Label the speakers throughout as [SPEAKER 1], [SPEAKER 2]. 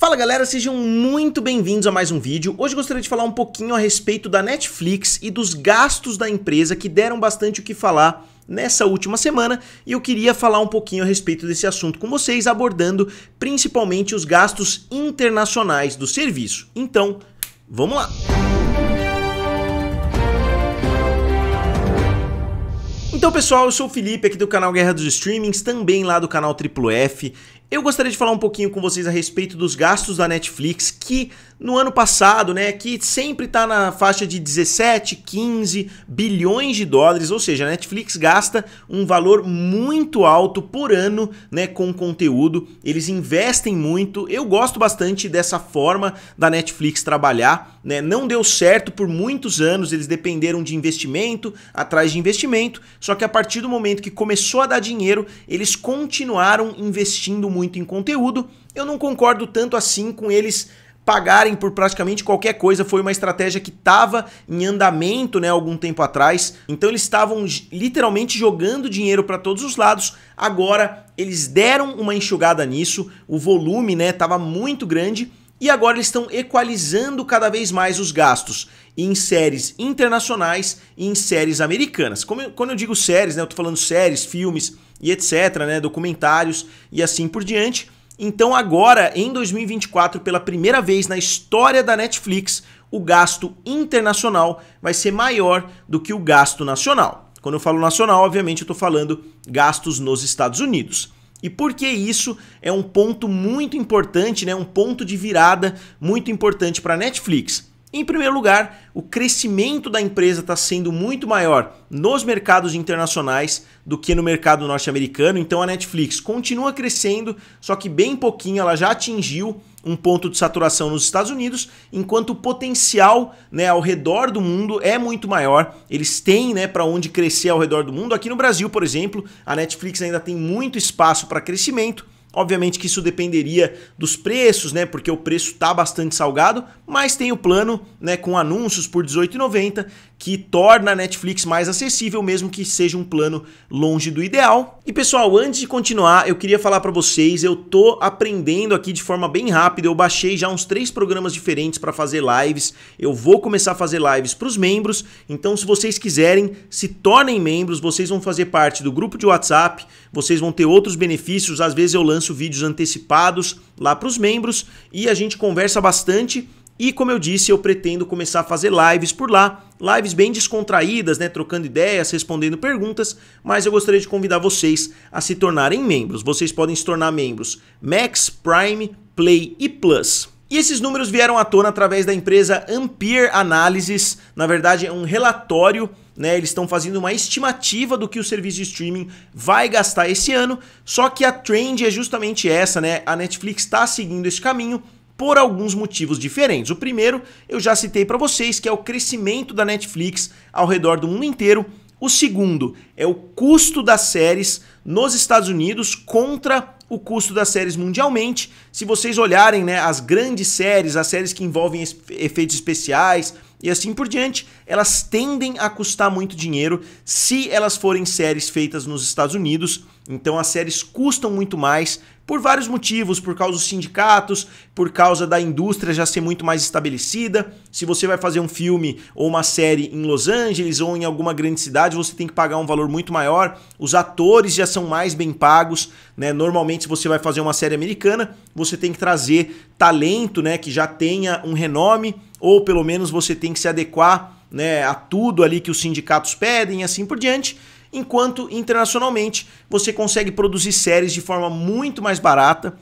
[SPEAKER 1] Fala galera, sejam muito bem-vindos a mais um vídeo. Hoje eu gostaria de falar um pouquinho a respeito da Netflix e dos gastos da empresa que deram bastante o que falar nessa última semana, e eu queria falar um pouquinho a respeito desse assunto com vocês, abordando principalmente os gastos internacionais do serviço. Então, vamos lá! Então pessoal, eu sou o Felipe aqui do canal Guerra dos Streamings, também lá do canal F. Eu gostaria de falar um pouquinho com vocês a respeito dos gastos da Netflix, que no ano passado, que sempre está na faixa de 17, 15 bilhões de dólares, ou seja, a Netflix gasta um valor muito alto por ano, com conteúdo. Eles investem muito. Eu gosto bastante dessa forma da Netflix trabalhar, Não deu certo por muitos anos, eles dependeram de investimento, atrás de investimento, só que a partir do momento que começou a dar dinheiro, eles continuaram investindo muito em conteúdo. Eu não concordo tanto assim com eles pagarem por praticamente qualquer coisa. Foi uma estratégia que estava em andamento, algum tempo atrás. Então eles estavam literalmente jogando dinheiro para todos os lados. Agora eles deram uma enxugada nisso, o volume estava muito grande e agora eles estão equalizando cada vez mais os gastos em séries internacionais e em séries americanas. Quando eu digo séries, eu tô falando séries, filmes e etc, documentários e assim por diante. Então agora, em 2024, pela primeira vez na história da Netflix, o gasto internacional vai ser maior do que o gasto nacional. Quando eu falo nacional, obviamente eu estou falando gastos nos Estados Unidos. E por que isso é um ponto muito importante, um ponto de virada muito importante para a Netflix? Em primeiro lugar, o crescimento da empresa está sendo muito maior nos mercados internacionais do que no mercado norte-americano. Então a Netflix continua crescendo, só que bem pouquinho. Ela já atingiu um ponto de saturação nos Estados Unidos, enquanto o potencial ao redor do mundo é muito maior. Eles têm para onde crescer ao redor do mundo. Aqui no Brasil, por exemplo, a Netflix ainda tem muito espaço para crescimento. Obviamente que isso dependeria dos preços, porque o preço está bastante salgado, mas tem o plano com anúncios por R$18,90 que torna a Netflix mais acessível, mesmo que seja um plano longe do ideal. E pessoal, antes de continuar, eu queria falar para vocês, eu tô aprendendo aqui de forma bem rápida, eu baixei já uns 3 programas diferentes para fazer lives, eu vou começar a fazer lives para os membros, então se vocês quiserem, se tornem membros, vocês vão fazer parte do grupo de WhatsApp, vocês vão ter outros benefícios, às vezes eu lanço vídeos antecipados lá para os membros e a gente conversa bastante. E como eu disse, eu pretendo começar a fazer lives por lá, lives bem descontraídas, trocando ideias, respondendo perguntas, mas eu gostaria de convidar vocês a se tornarem membros. Vocês podem se tornar membros Max, Prime, Play e Plus. E esses números vieram à tona através da empresa Ampere Analysis. Na verdade é um relatório, eles estão fazendo uma estimativa do que o serviço de streaming vai gastar esse ano, só que a trend é justamente essa, A Netflix está seguindo esse caminho por alguns motivos diferentes. O primeiro, eu já citei para vocês, que é o crescimento da Netflix ao redor do mundo inteiro. O segundo é o custo das séries nos Estados Unidos contra o custo das séries mundialmente. Se vocês olharem as grandes séries, as séries que envolvem efeitos especiais e assim por diante, elas tendem a custar muito dinheiro se elas forem séries feitas nos Estados Unidos. Então as séries custam muito mais por vários motivos, por causa dos sindicatos, por causa da indústria já ser muito mais estabelecida. Se você vai fazer um filme ou uma série em Los Angeles ou em alguma grande cidade, você tem que pagar um valor muito maior. Os atores já são mais bem pagos, Normalmente, se você vai fazer uma série americana, você tem que trazer talento, que já tenha um renome, ou pelo menos você tem que se adequar, a tudo ali que os sindicatos pedem e assim por diante. Enquanto internacionalmente você consegue produzir séries de forma muito mais barata,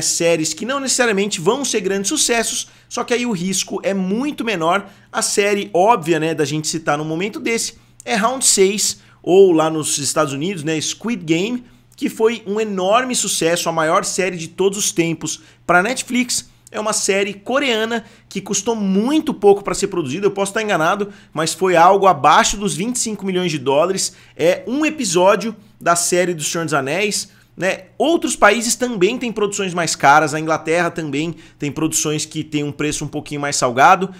[SPEAKER 1] séries que não necessariamente vão ser grandes sucessos, só que aí o risco é muito menor. A série óbvia, da gente citar no momento desse é Round 6, ou lá nos Estados Unidos, Squid Game, que foi um enorme sucesso, a maior série de todos os tempos para a Netflix. É uma série coreana que custou muito pouco para ser produzida, eu posso estar enganado, mas foi algo abaixo dos 25 milhões de dólares. É um episódio da série do Senhor dos Anéis. Outros países também têm produções mais caras, a Inglaterra também tem produções que têm um preço um pouquinho mais salgado,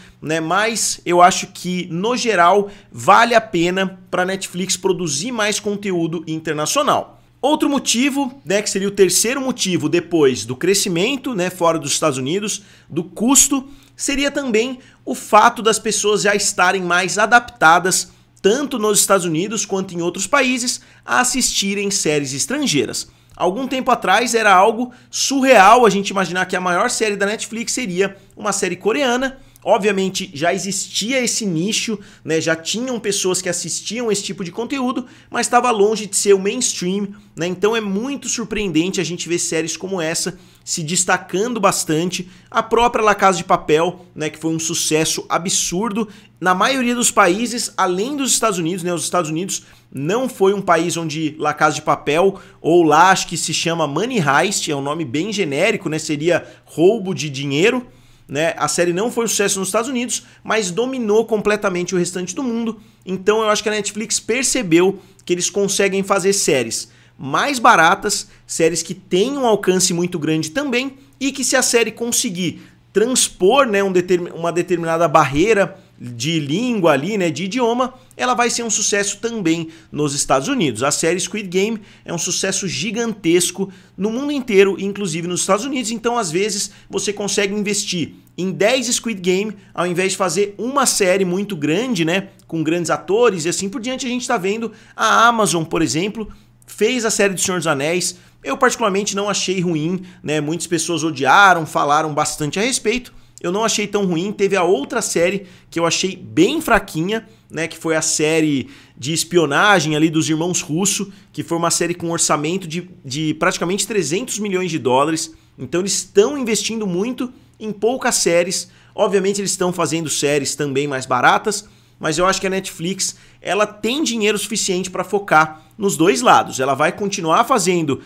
[SPEAKER 1] mas eu acho que, no geral, vale a pena para a Netflix produzir mais conteúdo internacional. Outro motivo, né, que seria o terceiro motivo depois do crescimento, né, fora dos Estados Unidos, do custo, seria também o fato das pessoas já estarem mais adaptadas, tanto nos Estados Unidos quanto em outros países, a assistirem séries estrangeiras. Algum tempo atrás era algo surreal a gente imaginar que a maior série da Netflix seria uma série coreana. Obviamente já existia esse nicho, né? Já tinham pessoas que assistiam esse tipo de conteúdo, mas estava longe de ser o mainstream, né? Então é muito surpreendente a gente ver séries como essa se destacando bastante. A própria La Casa de Papel, né, que foi um sucesso absurdo na maioria dos países, além dos Estados Unidos, né? Os Estados Unidos não foi um país onde La Casa de Papel, ou lá acho que se chama Money Heist, é um nome bem genérico, né? Seria roubo de dinheiro. Né? A série não foi um sucesso nos Estados Unidos, mas dominou completamente o restante do mundo. Então eu acho que a Netflix percebeu que eles conseguem fazer séries mais baratas, séries que têm um alcance muito grande também, e que se a série conseguir transpor, né, uma determinada barreira de língua ali, né, de idioma, ela vai ser um sucesso também nos Estados Unidos. A série Squid Game é um sucesso gigantesco no mundo inteiro, inclusive nos Estados Unidos, então às vezes você consegue investir em 10 Squid Game ao invés de fazer uma série muito grande, né, com grandes atores e assim por diante. A gente está vendo a Amazon, por exemplo, fez a série do Senhor dos Anéis. Eu particularmente não achei ruim, né, muitas pessoas odiaram, falaram bastante a respeito. Eu não achei tão ruim. Teve a outra série que eu achei bem fraquinha, né, que foi a série de espionagem ali dos irmãos Russo, que foi uma série com um orçamento de praticamente 300 milhões de dólares. Então eles estão investindo muito em poucas séries. Obviamente eles estão fazendo séries também mais baratas, mas eu acho que a Netflix ela tem dinheiro suficiente para focar nos dois lados. Ela vai continuar fazendo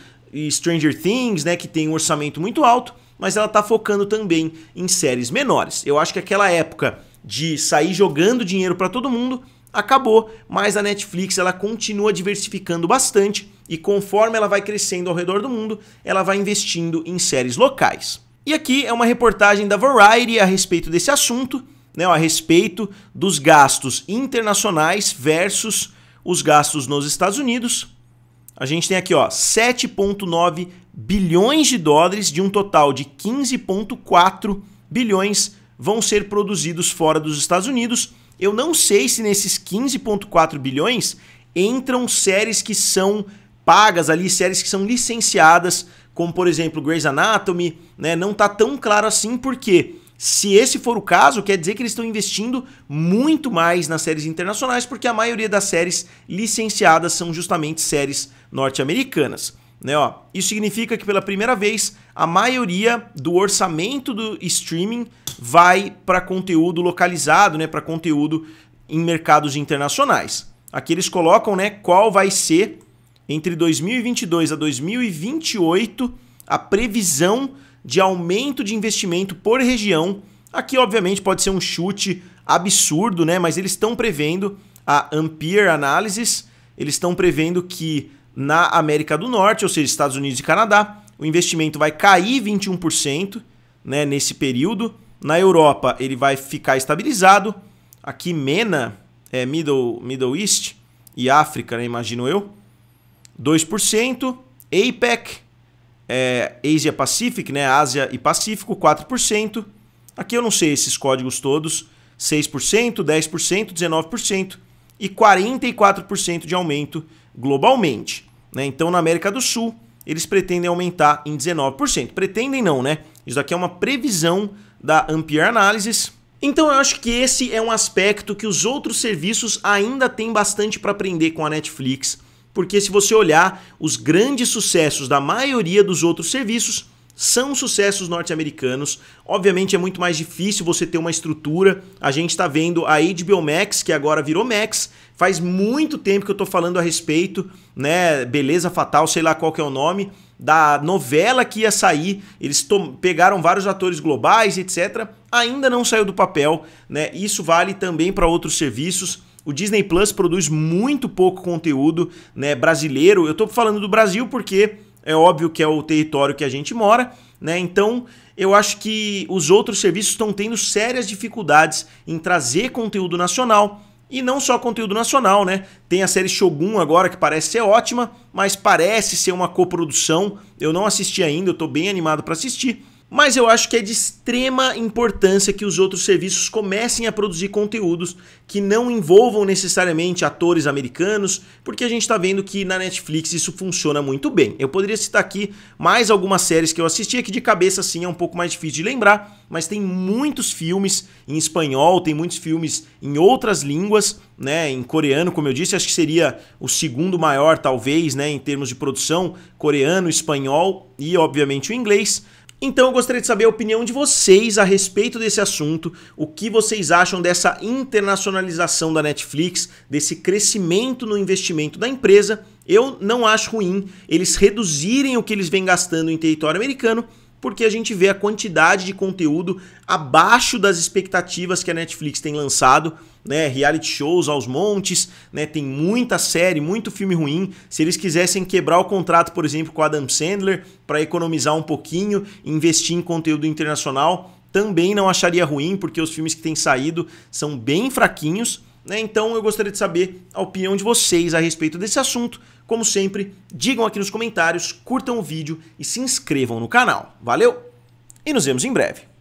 [SPEAKER 1] Stranger Things, né, que tem um orçamento muito alto, mas ela tá focando também em séries menores. Eu acho que aquela época de sair jogando dinheiro para todo mundo acabou, mas a Netflix ela continua diversificando bastante e conforme ela vai crescendo ao redor do mundo, ela vai investindo em séries locais. E aqui é uma reportagem da Variety a respeito desse assunto, né, a respeito dos gastos internacionais versus os gastos nos Estados Unidos. A gente tem aqui, ó, 7,9 bilhões de dólares de um total de 15,4 bilhões vão ser produzidos fora dos Estados Unidos. Eu não sei se nesses 15,4 bilhões entram séries que são pagas ali, séries que são licenciadas, como por exemplo Grey's Anatomy, né? Não tá tão claro assim porque se esse for o caso, quer dizer que eles estão investindo muito mais nas séries internacionais, porque a maioria das séries licenciadas são justamente séries norte-americanas. Né, ó, isso significa que pela primeira vez a maioria do orçamento do streaming vai para conteúdo localizado, né, para conteúdo em mercados internacionais. Aqui eles colocam, né, qual vai ser entre 2022 a 2028 a previsão de aumento de investimento por região. Aqui obviamente pode ser um chute absurdo, né, mas eles estão prevendo, a Ampere Analysis, eles estão prevendo que na América do Norte, ou seja, Estados Unidos e Canadá, o investimento vai cair 21%, né, nesse período. Na Europa, ele vai ficar estabilizado. Aqui, MENA, Middle East e África, né, imagino eu, 2%. APEC, Asia Pacific, né, Ásia e Pacífico, 4%. Aqui eu não sei esses códigos todos, 6%, 10%, 19% e 44% de aumento globalmente, né? Então na América do Sul eles pretendem aumentar em 19%. Pretendem não, né? Isso aqui é uma previsão da Ampere Analysis. Então eu acho que esse é um aspecto que os outros serviços ainda têm bastante para aprender com a Netflix, porque se você olhar os grandes sucessos da maioria dos outros serviços são sucessos norte-americanos. Obviamente é muito mais difícil você ter uma estrutura. A gente está vendo a HBO Max, que agora virou Max. Faz muito tempo que eu estou falando a respeito, né? Beleza Fatal, sei lá qual que é o nome, da novela que ia sair. Eles pegaram vários atores globais, etc. Ainda não saiu do papel, né? Isso vale também para outros serviços. O Disney Plus produz muito pouco conteúdo, né, brasileiro. Eu estou falando do Brasil porque é óbvio que é o território que a gente mora, né? Então eu acho que os outros serviços estão tendo sérias dificuldades em trazer conteúdo nacional E não só conteúdo nacional, né? Tem a série Shogun agora, que parece ser ótima, mas parece ser uma coprodução. Eu não assisti ainda, eu tô bem animado para assistir. Mas eu acho que é de extrema importância que os outros serviços comecem a produzir conteúdos que não envolvam necessariamente atores americanos, porque a gente está vendo que na Netflix isso funciona muito bem. Eu poderia citar aqui mais algumas séries que eu assisti, aqui de cabeça assim é um pouco mais difícil de lembrar, mas tem muitos filmes em espanhol, tem muitos filmes em outras línguas, né, em coreano, como eu disse, acho que seria o segundo maior talvez, né, em termos de produção, coreano, espanhol e obviamente o inglês. Então eu gostaria de saber a opinião de vocês a respeito desse assunto, o que vocês acham dessa internacionalização da Netflix, desse crescimento no investimento da empresa. Eu não acho ruim eles reduzirem o que eles vêm gastando em território americano, porque a gente vê a quantidade de conteúdo abaixo das expectativas que a Netflix tem lançado, né? Reality shows aos montes, né? Tem muita série, muito filme ruim. Se eles quisessem quebrar o contrato, por exemplo, com o Adam Sandler para economizar um pouquinho, investir em conteúdo internacional, também não acharia ruim, porque os filmes que têm saído são bem fraquinhos, né? Então eu gostaria de saber a opinião de vocês a respeito desse assunto. Como sempre, digam aqui nos comentários, curtam o vídeo e se inscrevam no canal. Valeu e nos vemos em breve.